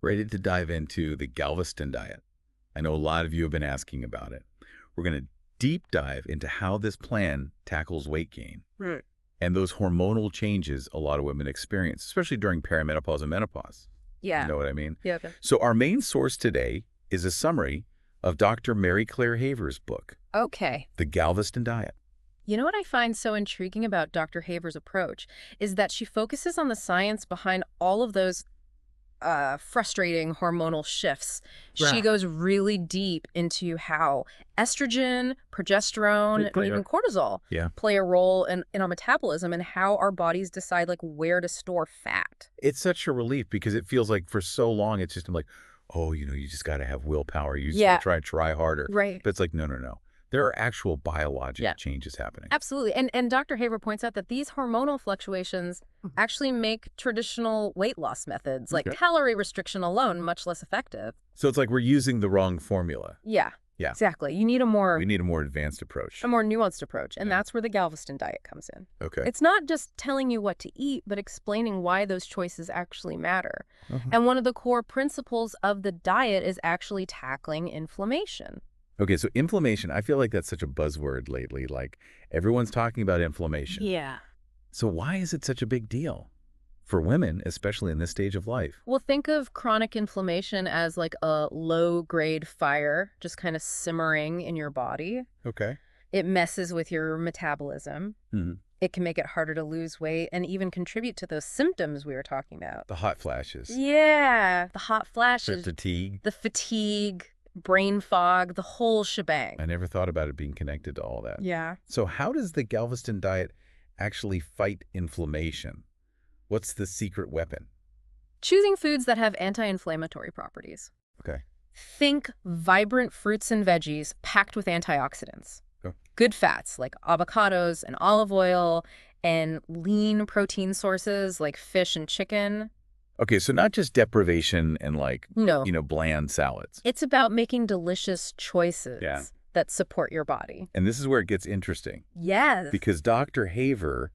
Ready to dive into the Galveston diet. I know a lot of you have been asking about it. We're going to deep dive into how this plan tackles weight gain Right. and those hormonal changes a lot of women experience, especially during perimenopause and menopause. You Yeah. know what I mean? Yeah. So our main source today is a summary of Dr. Mary Claire Haver's book, Okay. The Galveston Diet. You know what I find so intriguing about Dr. Haver's approach is that she focuses on the science behind all of those frustrating hormonal shifts. She Right. goes really deep into how estrogen, progesterone, and even cortisol Yeah. play a role in our metabolism and how our bodies decide like where to store fat. It's such a relief because it feels like for so long it's just like, oh, you just got to have willpower. You just Yeah. gotta try harder. Right. But it's like, no, no, no. There are actual biologic Yeah. changes happening. Absolutely. And Dr. Haver points out that these hormonal fluctuations actually make traditional weight loss methods like Okay. calorie restriction alone much less effective. So it's like we're using the wrong formula. Yeah. Yeah. Exactly. You need a more We need a more advanced approach. nuanced approach, and Yeah. that's where the Galveston diet comes in. Okay. It's not just telling you what to eat, but explaining why those choices actually matter. Uh-huh. And one of the core principles of the diet is actually tackling inflammation. Okay, so inflammation, I feel like that's such a buzzword lately. Like everyone's talking about inflammation. Yeah. So why is it such a big deal? For women, especially in this stage of life. Well, think of chronic inflammation as like a low-grade fire just kind of simmering in your body. Okay. It messes with your metabolism. Hmm. It can make it harder to lose weight and even contribute to those symptoms we were talking about. The hot flashes. Yeah, the hot The flashes, fatigue. the fatigue, brain fog, the whole shebang. I never thought about it being connected to all that. Yeah. So how does the Galveston diet actually fight inflammation? What's the secret weapon? Choosing foods that have anti-inflammatory properties. Okay. Think vibrant fruits and veggies packed with antioxidants. Oh. Good fats like avocados and olive oil, and lean protein sources like fish and chicken. Okay, so not just deprivation and like, No. bland salads. It's about making delicious choices Yeah. that support your body. And this is where it gets interesting Yes. because Dr. Haver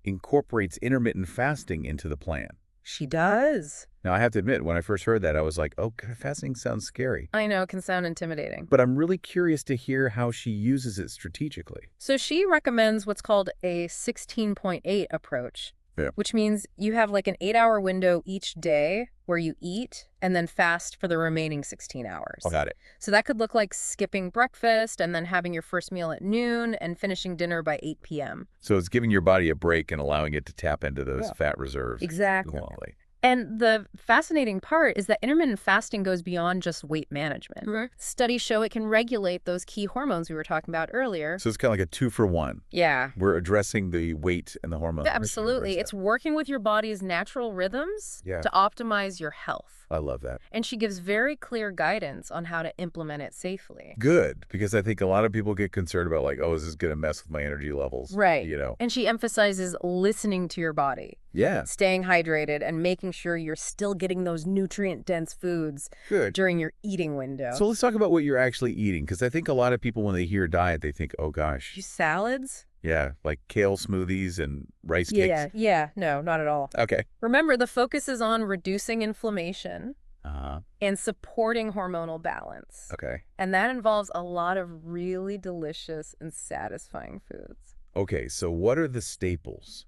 incorporates intermittent fasting into the plan. She does. Now, I have to admit, when I first heard that, I was like, oh, fasting sounds scary. I know, it can sound intimidating. But I'm really curious to hear how she uses it strategically. So she recommends what's called a 16.8 approach, Yeah. which means you have like an 8-hour window each day where you eat and then fast for the remaining 16 hours. Oh, got it. So that could look like skipping breakfast and then having your first meal at noon and finishing dinner by 8 p.m. So it's giving your body a break and allowing it to tap into those Yeah. fat reserves. Exactly. Quality. And the fascinating part is that intermittent fasting goes beyond just weight management. Right. Studies show it can regulate those key hormones we were talking about earlier. So it's kind of like a 2-for-1. Yeah. We're addressing the weight and the hormones. Absolutely. It's working with your body's natural rhythms Yeah. to optimize your health. I love that. And she gives very clear guidance on how to implement it safely. Good, because I think a lot of people get concerned about like, oh, is this going to mess with my energy levels? Right. You know? And she emphasizes listening to your body, Yeah. staying hydrated, and making sure you're still getting those nutrient-dense foods Good. during your eating window. So let's talk about what you're actually eating, because I think a lot of people, when they hear diet, they think, oh, gosh. Use salads? Yeah, like kale smoothies and rice Yeah. cakes. Yeah. No, not at all. Okay. Remember, the focus is on reducing inflammation Uh-huh. and supporting hormonal balance. Okay. And that involves a lot of really delicious and satisfying foods. Okay, so what are the staples?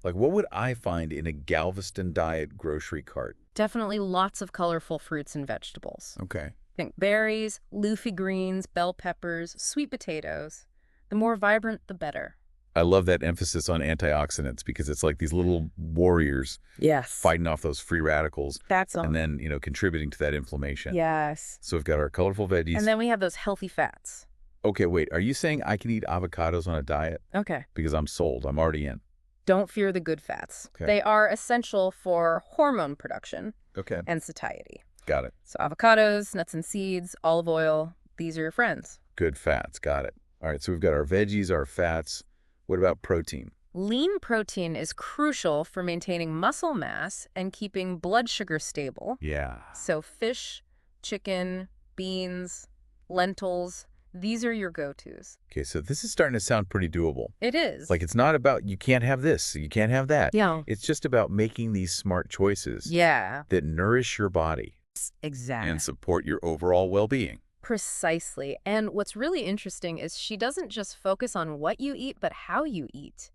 Like, what would I find in a Galveston diet grocery cart? Definitely lots of colorful fruits and vegetables. Okay. Think berries, leafy greens, bell peppers, sweet potatoes. The more vibrant, the better. I love that emphasis on antioxidants because it's like these little warriors Yes. fighting off those free radicals That's all. and then, contributing to that inflammation. Yes. So we've got our colorful veggies. And then we have those healthy fats. Okay, wait, are you saying I can eat avocados on a diet? Okay. Because I'm sold. I'm already in. Don't fear the good fats. Okay. They are essential for hormone production Okay. and satiety. Got it. So avocados, nuts and seeds, olive oil, these are your friends. Good fats. Got it. All right, so we've got our veggies, our fats. What about protein? Lean protein is crucial for maintaining muscle mass and keeping blood sugar stable. Yeah. So fish, chicken, beans, lentils, These are your go-tos. Okay, so this is starting to sound pretty doable. It is. Like, it's not about you can't have this, you can't have that. Yeah. It's just about making these smart choices Yeah. that nourish your body Exactly. and support your overall well-being. Precisely. And what's really interesting is she doesn't just focus on what you eat, but how you eat.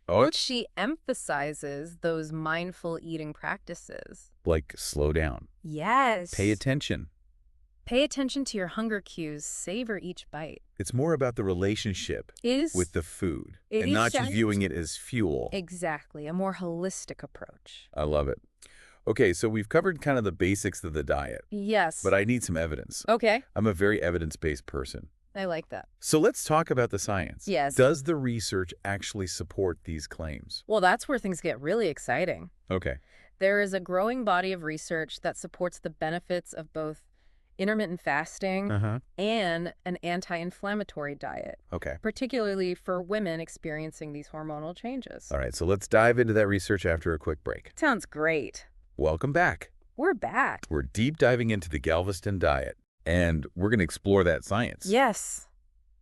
Oh, it's She emphasizes those mindful eating practices. like slow down. Yes. Pay attention. Pay attention to your hunger cues. Savor each bite. It's more about the relationship with the food and not just viewing it as fuel. Exactly. A more holistic approach. I love it. Okay, so we've covered kind of the basics of the diet, Yes. but I need some evidence. Okay. I'm a very evidence-based person. I like that. So let's talk about the science. Yes. Does the research actually support these claims? Well, that's where things get really exciting. Okay. There is a growing body of research that supports the benefits of both intermittent fasting and an anti-inflammatory diet, Okay. particularly for women experiencing these hormonal changes. All right, so let's dive into that research after a quick break. Sounds great. Welcome back. We're back. We're deep diving into the Galveston Diet, and we're going to explore that science. Yes.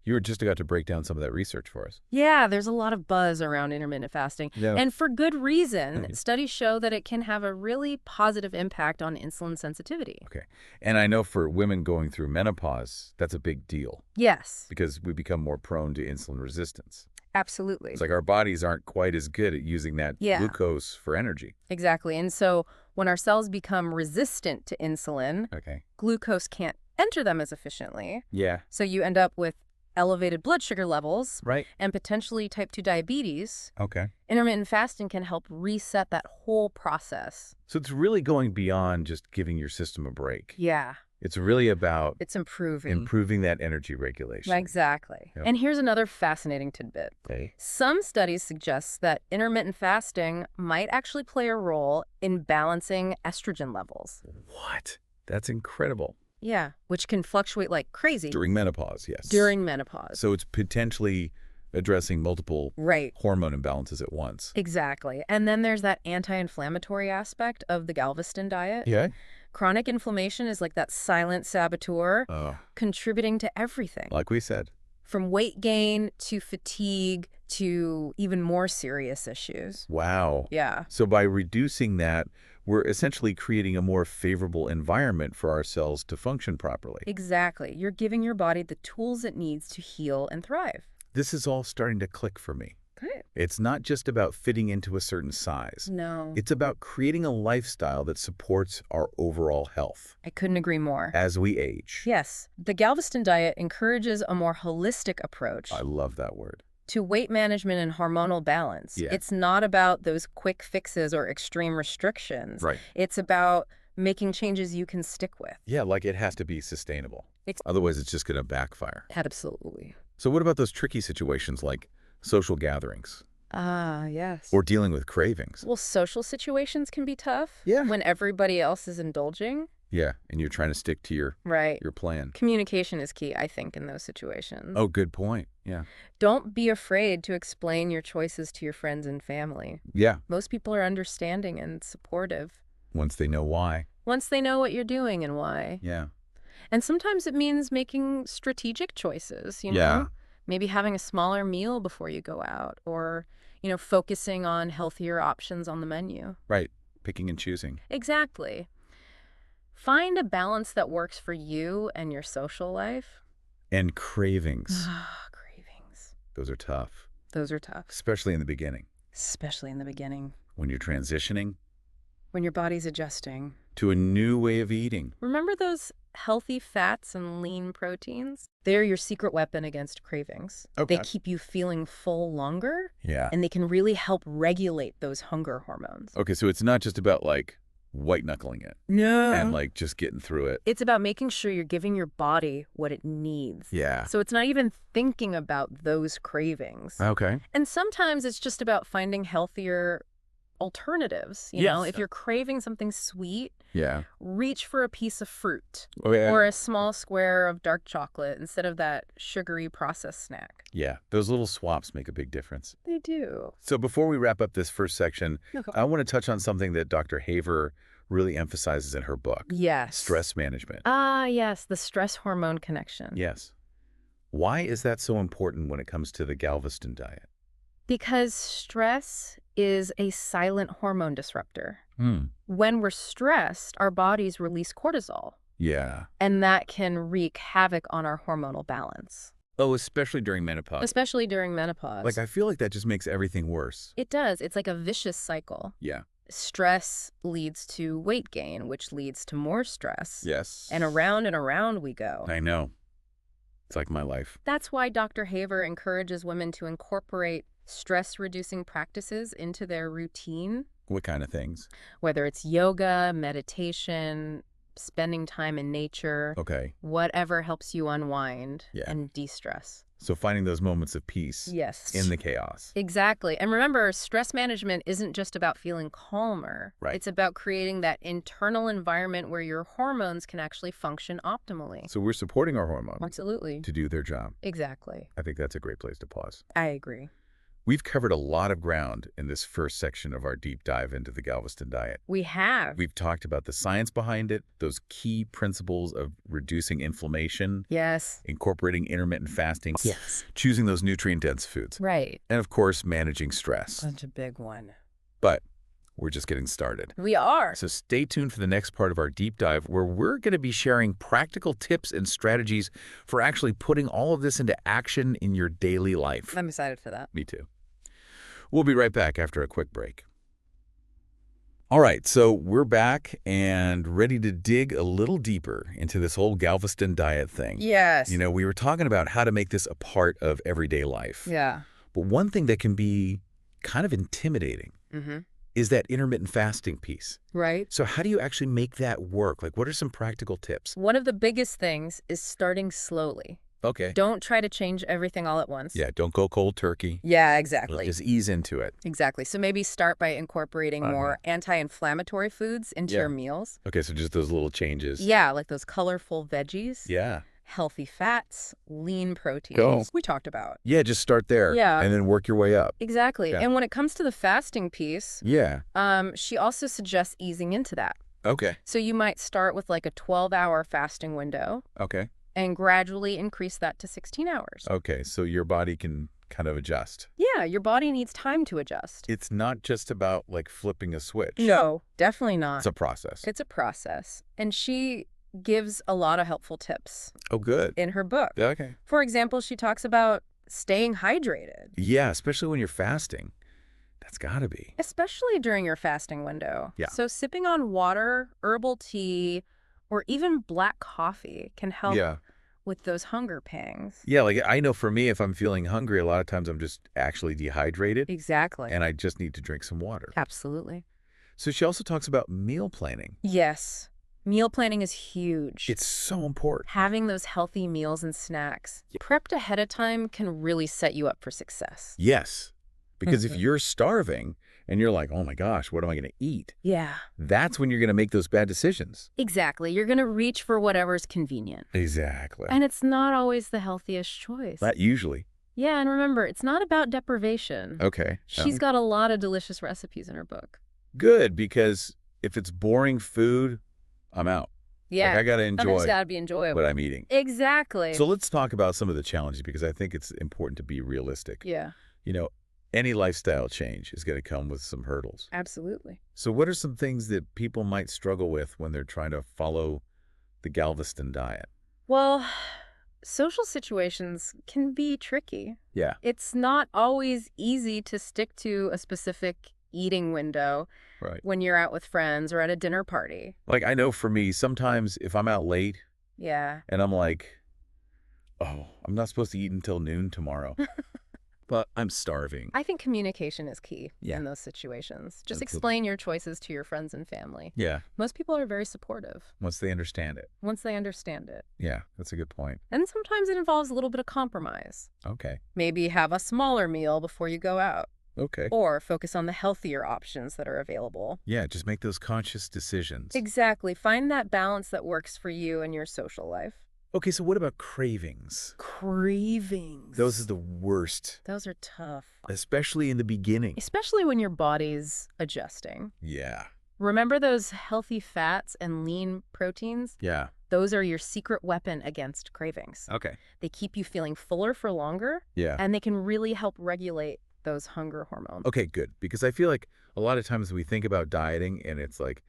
You were just about to break down some of that research for us. Yeah, there's a lot of buzz around intermittent fasting. Yeah. And for good reason. Studies show that it can have a really positive impact on insulin sensitivity. Okay. And I know for women going through menopause, that's a big deal Yes, because we become more prone to insulin resistance. absolutely. It's like our bodies aren't quite as good at using that glucose for energy. Exactly. And so when our cells become resistant to insulin, Okay. glucose can't enter them as efficiently. Yeah. So you end up with elevated blood sugar levels Right. and potentially type 2 diabetes. Okay. Intermittent fasting can help reset that whole process. So it's really going beyond just giving your system a break. Yeah, It's really about it's improving. improving that energy regulation. Exactly. Yep. And here's another fascinating tidbit. Okay. Some studies suggest that intermittent fasting might actually play a role in balancing estrogen levels. What? That's incredible. Yeah, which can fluctuate like crazy During menopause, yes. during menopause. So it's potentially addressing multiple Right. hormone imbalances at once. Exactly. And then there's that anti-inflammatory aspect of the Galveston diet. Yeah? Chronic inflammation is like that silent saboteur Oh, contributing to everything, like we said. from weight gain to fatigue to even more serious issues. Wow. Yeah. So by reducing that, we're essentially creating a more favorable environment for our cells to function properly. Exactly. You're giving your body the tools it needs to heal and thrive. This is all starting to click for me. Good. It's not just about fitting into a certain size. No, It's about creating a lifestyle that supports our overall health I couldn't agree more. as we age. Yes, the Galveston diet encourages a more holistic approach I love that word. to weight management and hormonal balance. Yeah. It's not about those quick fixes or extreme restrictions. Right. It's about making changes you can stick with. Yeah, like it has to be sustainable. Ex- Otherwise, it's just going to backfire. Absolutely. So what about those tricky situations like social gatherings Ah, yes. or dealing with cravings? Well, social situations can be tough. Yeah. When everybody else is indulging. Yeah, and you're trying to stick to your Right. plan. Communication is key, I think, in those situations. Oh, good point. Yeah. Don't be afraid to explain your choices to your friends and family. Yeah, Most people are understanding and supportive once they know why. once they know what you're doing and why. Yeah. And sometimes it means making strategic choices, you know? Yeah. Maybe having a smaller meal before you go out or, focusing on healthier options on the menu. Right. Picking and choosing. Exactly. Find a balance that works for you and your social life. And cravings. Cravings. Those are tough, Those are tough, especially in the beginning. especially in the beginning When you're transitioning when your body's adjusting. to a new way of eating. Remember those healthy fats and lean proteins? They're your secret weapon against cravings. Okay. They keep you feeling full longer, Yeah. and they can really help regulate those hunger hormones. Okay, so it's not just about like white knuckling it No. and like just getting through it. It's about making sure you're giving your body what it needs. Yeah. So it's not even thinking about those cravings. Okay. And sometimes it's just about finding healthier alternatives. You know, Yes. if you're craving something sweet, Yeah. reach for a piece of fruit Oh, yeah. or a small square of dark chocolate instead of that sugary processed snack. Yeah. Those little swaps make a big difference. They do. So before we wrap up this first section, Okay. I want to touch on something that Dr. Haver really emphasizes in her book, Yes. stress management. Ah, yes, the stress hormone connection. Yes. Why is that so important when it comes to the Galveston diet? Because stress is a silent hormone disruptor. Hmm. When we're stressed, our bodies release cortisol, Yeah. and that can wreak havoc on our hormonal balance, Oh, especially during menopause. especially during menopause. Like, I feel like that just makes everything worse. It does. It's like a vicious cycle. Yeah. Stress leads to weight gain, which leads to more stress. Yes. And around we go. I know. It's like my life. That's why Dr. Haver encourages women to incorporate stress-reducing practices into their routine, What kind of things? whether it's yoga, meditation, spending time in nature, Okay. whatever helps you unwind Yeah. and de-stress. So finding those moments of peace Yes. in the chaos. Exactly. And remember, stress management isn't just about feeling calmer. Right. It's about creating that internal environment where your hormones can actually function optimally. So we're supporting our hormones Absolutely. to do their job. Exactly. I think that's a great place to pause. I agree. We've covered a lot of ground in this first section of our deep dive into the Galveston diet. We have. We've talked about the science behind it, those key principles of reducing inflammation, Yes. incorporating intermittent fasting, Yes. choosing those nutrient-dense foods, Right. and of course, managing stress. Such a big one. But we're just getting started. We are. So stay tuned for the next part of our deep dive where we're going to be sharing practical tips and strategies for actually putting all of this into action in your daily life. I'm excited for that. Me too. We'll be right back after a quick break. All right, so we're back and ready to dig a little deeper into this whole Galveston diet thing. Yes. You know, we were talking about how to make this a part of everyday life. Yeah. But one thing that can be kind of intimidating Mm-hmm. is that intermittent fasting piece. Right. So how do you actually make that work? Like, what are some practical tips? One of the biggest things is starting slowly. Okay. Don't try to change everything all at once. Yeah, don't go cold turkey. Yeah, exactly. Just ease into it. Exactly. So maybe start by incorporating more anti-inflammatory foods into Yeah. your meals. Okay, so just those little changes. Yeah, like those colorful veggies, Yeah. healthy fats, lean proteins. Go. We talked about. Yeah, just start there. Yeah. And then work your way up. Exactly. Yeah. And when it comes to the fasting piece, Yeah. she also suggests easing into that. Okay. So you might start with like a 12-hour fasting window Okay. and gradually increase that to 16 hours. Okay, so your body can kind of adjust. Yeah, your body needs time to adjust. It's not just about like flipping a switch. No, definitely not. It's a process. It's a process. And she gives a lot of helpful tips Oh, good. in her book. Okay. For example, she talks about staying hydrated, Yeah, especially when you're fasting. That's got to be. especially during your fasting window. Yeah. So sipping on water, herbal tea, or even black coffee can help Yeah. with those hunger pangs. Yeah, like I know for me, if I'm feeling hungry, a lot of times I'm just actually dehydrated Exactly. and I just need to drink some water. Absolutely. So she also talks about meal planning. Yes. Meal planning is huge. It's so important. Having those healthy meals and snacks prepped ahead of time can really set you up for success. Yes, because if you're starving and you're like, oh my gosh, what am I going to eat? Yeah. That's when you're going to make those bad decisions. Exactly. You're going to reach for whatever's convenient. Exactly. And it's not always the healthiest choice. Not usually. Yeah, and remember, it's not about deprivation. Okay. She's got a lot of delicious recipes in her book. Good, because if it's boring food, I'm out. Yeah. Like, I got to It's enjoy got to be enjoyable. what I'm eating. Exactly. So let's talk about some of the challenges because I think it's important to be realistic. Yeah, You know, any lifestyle change is going to come with some hurdles. absolutely. So what are some things that people might struggle with when they're trying to follow the Galveston diet? Well, social situations can be tricky. Yeah. It's not always easy to stick to a specific eating window Right. when you're out with friends or at a dinner party. Like I know for me, sometimes if I'm out late Yeah. and I'm like, oh, I'm not supposed to eat until noon tomorrow, but I'm starving. I think communication is key Yeah. in those situations. Just Absolutely. explain your choices to your friends and family. Yeah. Most people are very supportive Once they understand it. once they understand it. Yeah. That's a good point. And sometimes it involves a little bit of compromise. Okay. Maybe have a smaller meal before you go out, Okay. or focus on the healthier options that are available. Yeah. Just make those conscious decisions. Exactly. Find that balance that works for you and your social life. Okay. So what about cravings? Cravings. Those are the worst, Those are tough. especially in the beginning. Especially when your body's adjusting. Yeah. Remember those healthy fats and lean proteins? Yeah. Those are your secret weapon against cravings. Okay. They keep you feeling fuller for longer, Yeah. and they can really help regulate those hunger hormones. Okay, good. Because I feel like a lot of times we think about dieting and it's like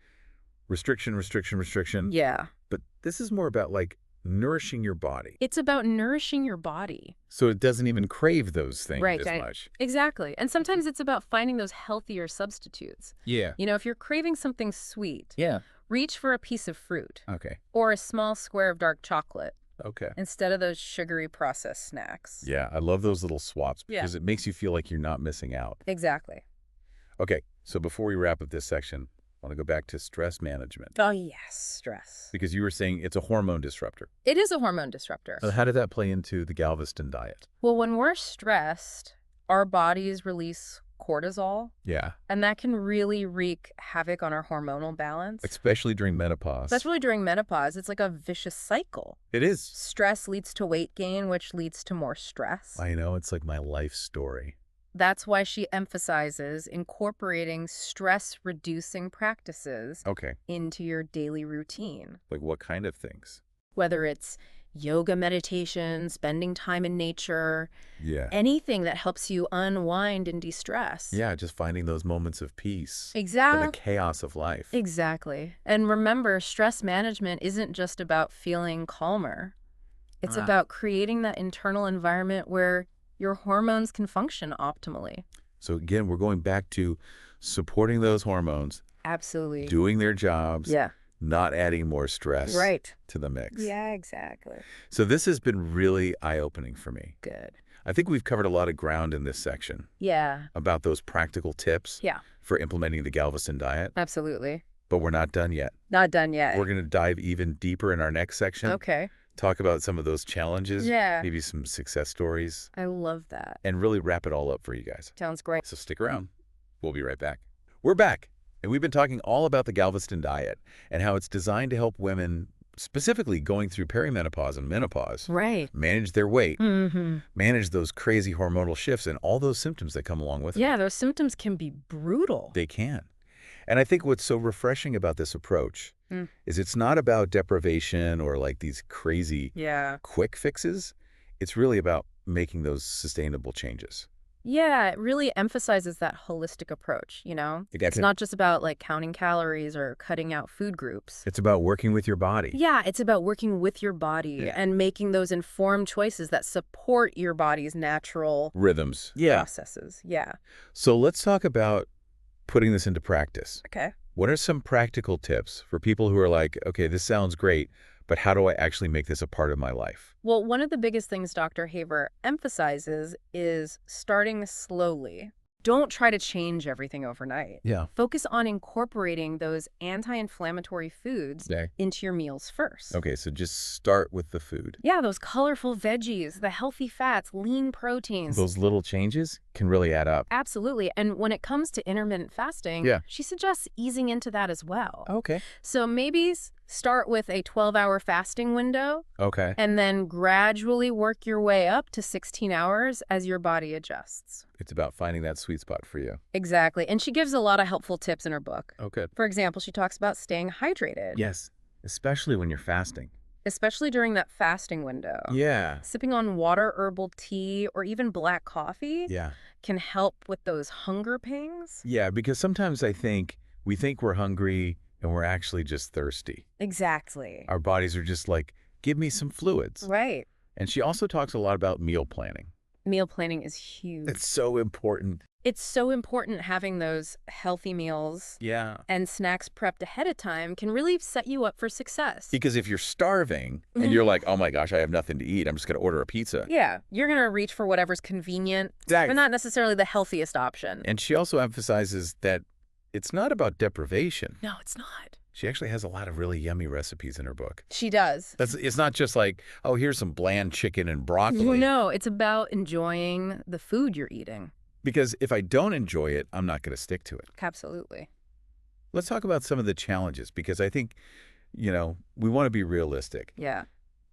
restriction, restriction, restriction. Yeah. But this is more about like nourishing your body. It's about nourishing your body. So it doesn't even crave those things Right. as much. Exactly. And sometimes it's about finding those healthier substitutes. Yeah. You know, if you're craving something sweet, Yeah. reach for a piece of fruit Okay. or a small square of dark chocolate Okay. instead of those sugary processed snacks. Yeah, I love those little swaps Yeah. because it makes you feel like you're not missing out. Exactly. Okay, so before we wrap up this section, I want to go back to stress management Oh, yes, stress. because you were saying it's a hormone disruptor. It is a hormone disruptor. So how did that play into the Galveston diet? Well, when we're stressed, our bodies release cortisol, Yeah, and that can really wreak havoc on our hormonal balance. especially during menopause. Especially during menopause, it's like a vicious cycle. It is. Stress leads to weight gain, which leads to more stress. I know, it's like my life story. That's why she emphasizes incorporating stress-reducing practices Okay, into your daily routine. like what kind of things? Whether it's yoga, meditation, spending time in nature, Yeah. anything that helps you unwind and de-stress. Yeah, just finding those moments of peace in the Exactly. chaos of life. Exactly. And remember, stress management isn't just about feeling calmer. It's about creating that internal environment where your hormones can function optimally. So again, we're going back to supporting those hormones, Absolutely. doing their jobs, Yeah. not adding more stress Right. to the mix. Yeah, exactly. So this has been really eye-opening for me. Good. I think we've covered a lot of ground in this section Yeah. about those practical tips Yeah. for implementing the Galveston diet, Absolutely. but we're not done yet. Not done yet. We're going to dive even deeper in our next section, Okay. talk about some of those challenges, Yeah. maybe some success stories, I love that. and really wrap it all up for you guys. Sounds great. So stick around. We'll be right back. We're back, and we've been talking all about the Galveston diet and how it's designed to help women, specifically going through perimenopause and menopause, Right. manage their weight, Mm-hmm. manage those crazy hormonal shifts and all those symptoms that come along with it. Yeah, those symptoms can be brutal. They can. And I think what's so refreshing about this approach is it's not about deprivation or like these crazy Yeah. quick fixes. It's really about making those sustainable changes. Yeah, it really emphasizes that holistic approach, you know? It's not just about like counting calories or cutting out food groups. It's about working with your body. Yeah, it's about working with your body and making those informed choices that support your body's natural Rhythms. processes. Yeah. So let's talk about putting this into practice. Okay. What are some practical tips for people who are like, okay, this sounds great, but how do I actually make this a part of my life? Well, one of the biggest things Dr. Haver emphasizes is starting slowly. Don't try to change everything overnight. Yeah. Focus on incorporating those anti-inflammatory foods Okay. into your meals first. Okay, so just start with the food. Yeah, those colorful veggies, the healthy fats, lean proteins. Those little changes can really add up. Absolutely. And when it comes to intermittent fasting, she suggests easing into that as well. Okay. So maybe start with a 12-hour fasting window Okay. and then gradually work your way up to 16 hours as your body adjusts. It's about finding that sweet spot for you. Exactly. And she gives a lot of helpful tips in her book. Oh, good. For example, she talks about staying hydrated. Yes, especially when you're fasting. Especially during that fasting window. Yeah. Sipping on water, herbal tea, or even black coffee Yeah. can help with those hunger pangs. Yeah, because sometimes we think we're hungry and we're actually just thirsty. Exactly. Our bodies are just like, give me some fluids. Right. And she also talks a lot about meal planning. Meal planning is huge. It's so important. It's so important having those healthy meals Yeah. and snacks prepped ahead of time can really set you up for success. Because if you're starving and you're like, oh my gosh, I have nothing to eat, I'm just going to order a pizza. Yeah, you're going to reach for whatever's convenient, Exactly. but not necessarily the healthiest option. And she also emphasizes that it's not about deprivation. No, it's not. She actually has a lot of really yummy recipes in her book. She does. It's not just like, oh, here's some bland chicken and broccoli. No, it's about enjoying the food you're eating. Because if I don't enjoy it, I'm not going to stick to it. Absolutely. Let's talk about some of the challenges, because I think, we want to be realistic. Yeah,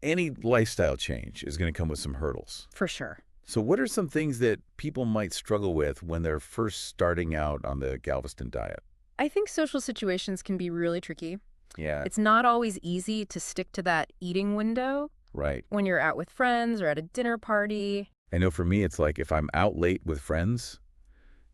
Any lifestyle change is going to come with some hurdles. for sure. So what are some things that people might struggle with when they're first starting out on the Galveston diet? I think social situations can be really tricky. Yeah, It's not always easy to stick to that eating window right. when you're out with friends or at a dinner party. I know for me, it's like if I'm out late with friends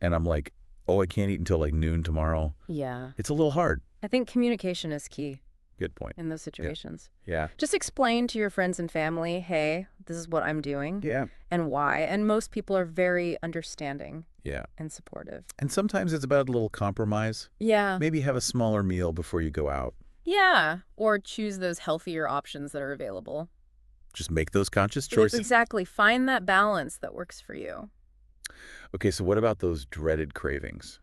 and I'm like, oh, I can't eat until like noon tomorrow, Yeah. it's a little hard. I think communication is key Good point. in those Yeah. situations. Yeah. Just explain to your friends and family, hey, this is what I'm doing Yeah. and why. And most people are very understanding Yeah. and supportive. And sometimes it's about a little compromise. Yeah. Maybe have a smaller meal before you go out. Yeah. Or choose those healthier options that are available. Just make those conscious choices. Exactly. Find that balance that works for you. Okay, so what about those dreaded cravings?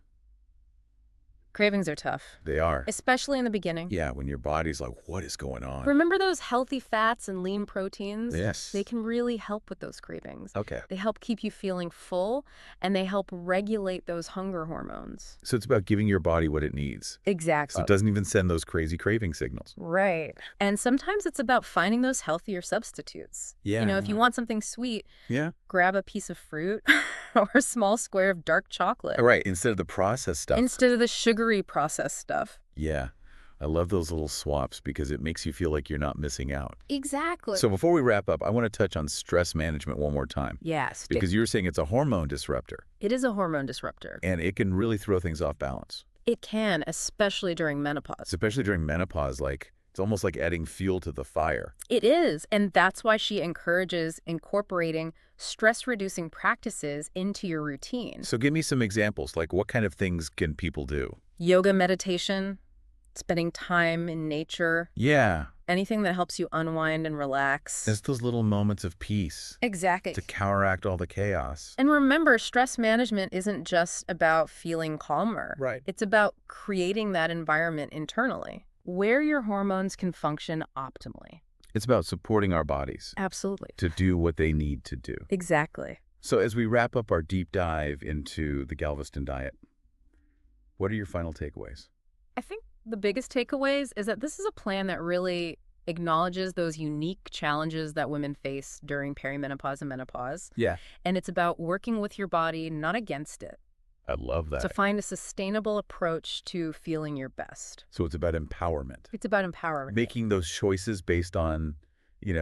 Cravings are tough, They are. especially in the beginning. Yeah, when your body's like, what is going on? Remember those healthy fats and lean proteins? Yes. They can really help with those cravings. Okay. They help keep you feeling full, and they help regulate those hunger hormones. So it's about giving your body what it needs. Exactly. So it doesn't even send those crazy craving signals. Right. And sometimes it's about finding those healthier substitutes. Yeah. You know, if you want something sweet, Yeah. grab a piece of fruit or a small square of dark chocolate Right. Instead of the processed stuff. instead of the sugary processed stuff. Yeah. I love those little swaps because it makes you feel like you're not missing out. Exactly. So before we wrap up, I want to touch on stress management one more time. yes, Because you were saying it's a hormone disruptor, it is a hormone disruptor. and it can really throw things off balance, It can, especially during menopause. especially during menopause. Like, it's almost like adding fuel to the fire. It is, and that's why she encourages incorporating stress-reducing practices into your routine. So give me some examples. Like, what kind of things can people do? Yoga, meditation, spending time in nature, Yeah. anything that helps you unwind and relax. It's those little moments of peace Exactly. to counteract all the chaos. And remember, stress management isn't just about feeling calmer. Right. It's about creating that environment internally where your hormones can function optimally. It's about supporting our bodies Absolutely. to do what they need to do. Exactly. So as we wrap up our deep dive into the Galveston Diet, what are your final takeaways? I think the biggest takeaways is that this is a plan that really acknowledges those unique challenges that women face during perimenopause and menopause. Yeah. And it's about working with your body, not against it, I love that. to find a sustainable approach to feeling your best. So it's about empowerment. It's about empowerment. Making those choices based on,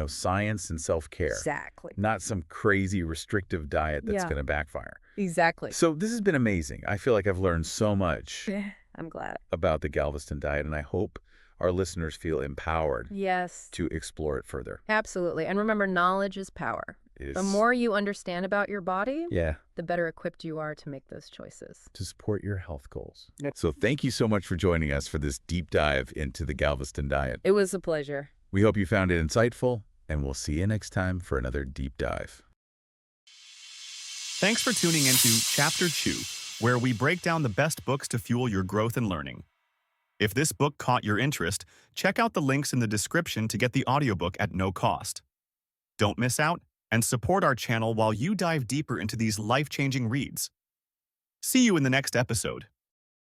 science and self-care. Exactly. Not some crazy restrictive diet that's Yeah. going to backfire. Exactly. So this has been amazing. I feel like I've learned so much I'm glad. about the Galveston Diet, and I hope our listeners feel empowered Yes. to explore it further. Absolutely. And remember, knowledge is power. It The is- more you understand about your body, Yeah, the better equipped you are to make those choices. to support your health goals. So thank you so much for joining us for this deep dive into the Galveston Diet. It was a pleasure. We hope you found it insightful, and we'll see you next time for another deep dive. Thanks for tuning into Chapter 2, where we break down the best books to fuel your growth and learning. If this book caught your interest, check out the links in the description to get the audiobook at no cost. Don't miss out and support our channel while you dive deeper into these life-changing reads. See you in the next episode.